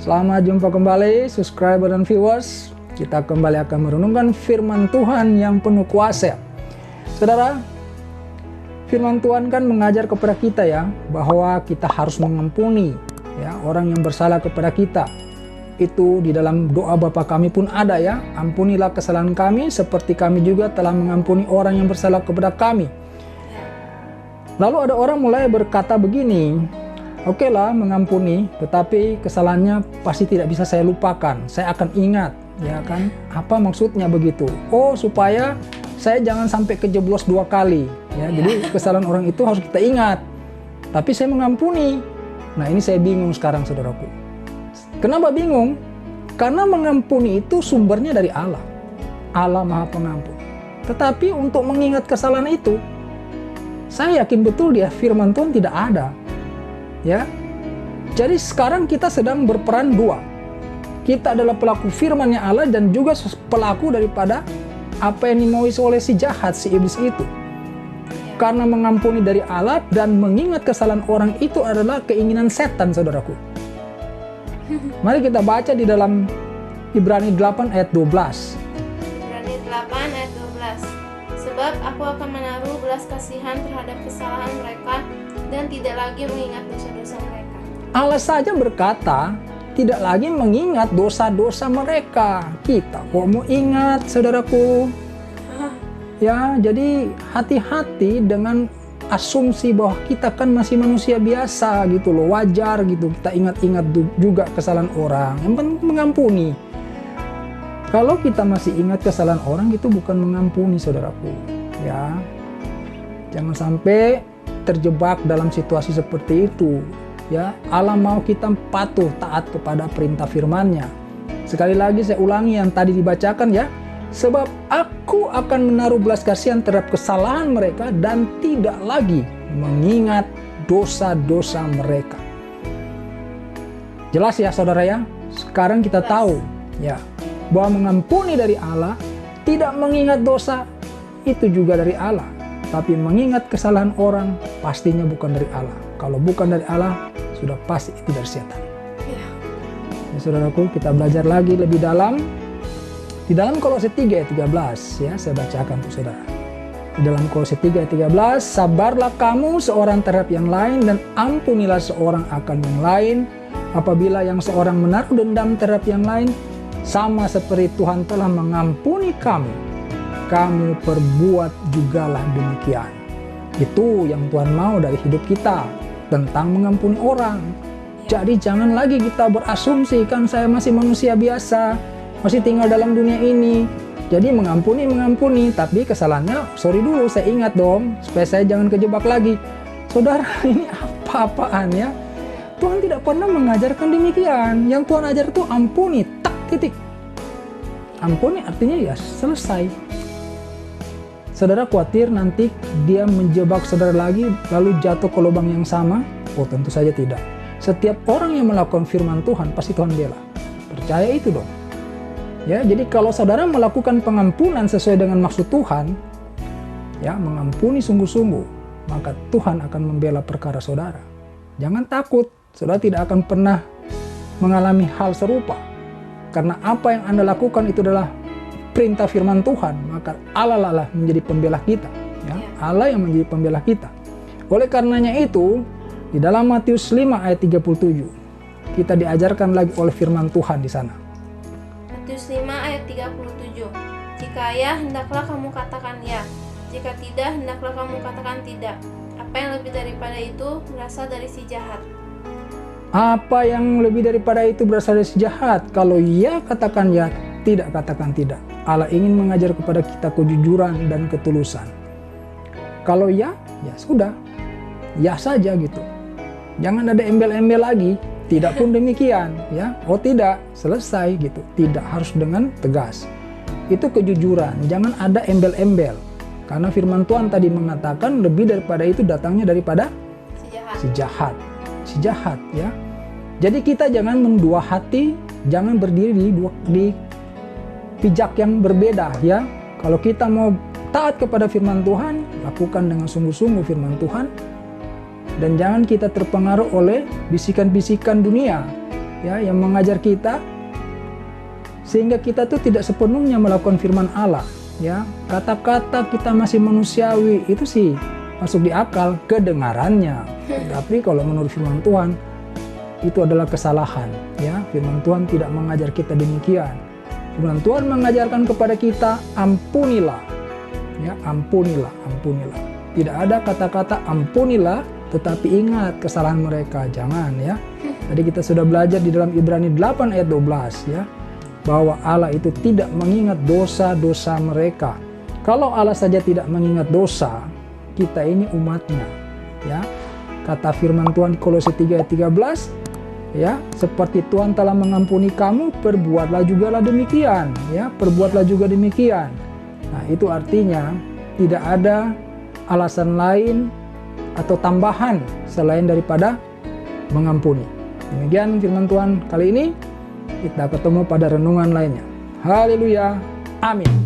Selamat jumpa kembali subscriber dan viewers. Kita kembali akan merenungkan firman Tuhan yang penuh kuasa. Saudara, firman Tuhan kan mengajar kepada kita ya, bahwa kita harus mengampuni ya orang yang bersalah kepada kita. Itu di dalam doa Bapa kami pun ada ya, ampunilah kesalahan kami seperti kami juga telah mengampuni orang yang bersalah kepada kami. Lalu ada orang mulai berkata begini, oke lah mengampuni, tetapi kesalahannya pasti tidak bisa saya lupakan, saya akan ingat, ya kan? Apa maksudnya begitu? Oh, supaya saya jangan sampai kejeblos 2 kali, ya. Jadi kesalahan orang itu harus kita ingat, tapi saya mengampuni. Nah, ini saya bingung sekarang, saudaraku. Kenapa bingung? Karena mengampuni itu sumbernya dari Allah. Allah Maha Pengampun. Tetapi untuk mengingat kesalahan itu, saya yakin betul dia firman Tuhan tidak ada. Ya. Jadi sekarang kita sedang berperan dua. Kita adalah pelaku firman-Nya Allah dan juga pelaku daripada apa yang dimauin oleh si jahat, si iblis itu. Karena mengampuni dari Allah dan mengingat kesalahan orang itu adalah keinginan setan, saudaraku. Mari kita baca di dalam Ibrani 8 ayat 12. Ibrani 8 ayat 12. Sebab aku akan menaruh belas kasihan terhadap kesalahan mereka dan tidak lagi mengingat dosa-dosa mereka. Allah saja berkata tidak lagi mengingat dosa-dosa mereka. Kita kok mau ingat, saudaraku? Ya, jadi hati-hati dengan asumsi bahwa kita kan masih manusia biasa gitu loh, wajar gitu. Kita ingat-ingat juga kesalahan orang. Yang penting mengampuni. Kalau kita masih ingat kesalahan orang, itu bukan mengampuni, saudaraku. Ya, jangan sampai terjebak dalam situasi seperti itu. Ya, Allah mau kita patuh taat kepada perintah firman-Nya. Sekali lagi saya ulangi yang tadi dibacakan ya. Sebab aku akan menaruh belas kasihan terhadap kesalahan mereka dan tidak lagi mengingat dosa-dosa mereka. Jelas ya saudara ya? Sekarang kita tahu ya, bahwa mengampuni dari Allah, tidak mengingat dosa itu juga dari Allah. Tapi mengingat kesalahan orang pastinya bukan dari Allah. Kalau bukan dari Allah, sudah pasti itu dari setan. Ya, saudaraku, kita belajar lagi lebih dalam. Di dalam Kolose 3 ayat 13 ya, saya bacakan untuk saudara. Di dalam Kolose 3 ayat 13, sabarlah kamu seorang terhadap yang lain dan ampunilah seorang akan yang lain. Apabila yang seorang menaruh dendam terhadap yang lain, sama seperti Tuhan telah mengampuni kamu, kamu perbuat jugalah demikian. Itu yang Tuhan mau dari hidup kita, tentang mengampuni orang. Jadi jangan lagi kita berasumsi, kan saya masih manusia biasa, masih tinggal dalam dunia ini. Jadi mengampuni, tapi kesalahannya sorry dulu, saya ingat dong, supaya saya jangan kejebak lagi. Saudara, ini apa-apaan ya? Tuhan tidak pernah mengajarkan demikian. Yang Tuhan ajar itu ampuni, tak, titik. Ampuni artinya ya selesai. Saudara khawatir nanti dia menjebak saudara lagi lalu jatuh ke lubang yang sama? Oh, tentu saja tidak. Setiap orang yang melakukan firman Tuhan pasti Tuhan bela. Percaya itu dong. Ya, jadi kalau saudara melakukan pengampunan sesuai dengan maksud Tuhan, ya, mengampuni sungguh-sungguh, maka Tuhan akan membela perkara saudara. Jangan takut, saudara tidak akan pernah mengalami hal serupa. Karena apa yang Anda lakukan itu adalah perintah firman Tuhan, maka Allah lah menjadi pembela kita. Ya, Allah yang menjadi pembela kita. Oleh karenanya itu, di dalam Matius 5 ayat 37, kita diajarkan lagi oleh firman Tuhan di sana. Matius 5 ayat 37. Jika ya, hendaklah kamu katakan ya. Jika tidak, hendaklah kamu katakan tidak. Apa yang lebih daripada itu berasal dari si jahat. Apa yang lebih daripada itu berasal dari si jahat? Kalau ya, katakan ya. Tidak, katakan tidak. Allah ingin mengajar kepada kita kejujuran dan ketulusan. Kalau ya, ya sudah. Ya saja gitu. Jangan ada embel-embel lagi. Tidak pun demikian, ya. Oh tidak, selesai gitu. Tidak harus dengan tegas. Itu kejujuran, jangan ada embel-embel. Karena firman Tuhan tadi mengatakan lebih daripada itu datangnya daripada si jahat, ya. Jadi kita jangan mendua hati, jangan berdiri di pijak yang berbeda, ya. Kalau kita mau taat kepada firman Tuhan, lakukan dengan sungguh-sungguh firman Tuhan. Dan jangan kita terpengaruh oleh bisikan-bisikan dunia ya yang mengajar kita sehingga kita tuh tidak sepenuhnya melakukan firman Allah, ya. Kata-kata kita masih manusiawi itu sih masuk di akal kedengarannya. Tapi kalau menurut firman Tuhan itu adalah kesalahan, ya. Firman Tuhan tidak mengajar kita demikian. Firman Tuhan mengajarkan kepada kita ampunilah, ya, ampunilah, ampunilah. Tidak ada kata-kata ampunilah tetapi ingat kesalahan mereka, jangan, ya. Tadi kita sudah belajar di dalam Ibrani 8 ayat 12, ya, bahwa Allah itu tidak mengingat dosa-dosa mereka. Kalau Allah saja tidak mengingat dosa, kita ini umatnya, ya. Kata firman Tuhan di Kolose 3 ayat 13, ya, seperti Tuhan telah mengampuni kamu, perbuatlah jugalah demikian, ya, perbuatlah juga demikian. Nah, itu artinya tidak ada alasan lain atau tambahan selain daripada mengampuni. Demikian firman Tuhan kali ini. Kita ketemu pada renungan lainnya. Haleluya. Amin.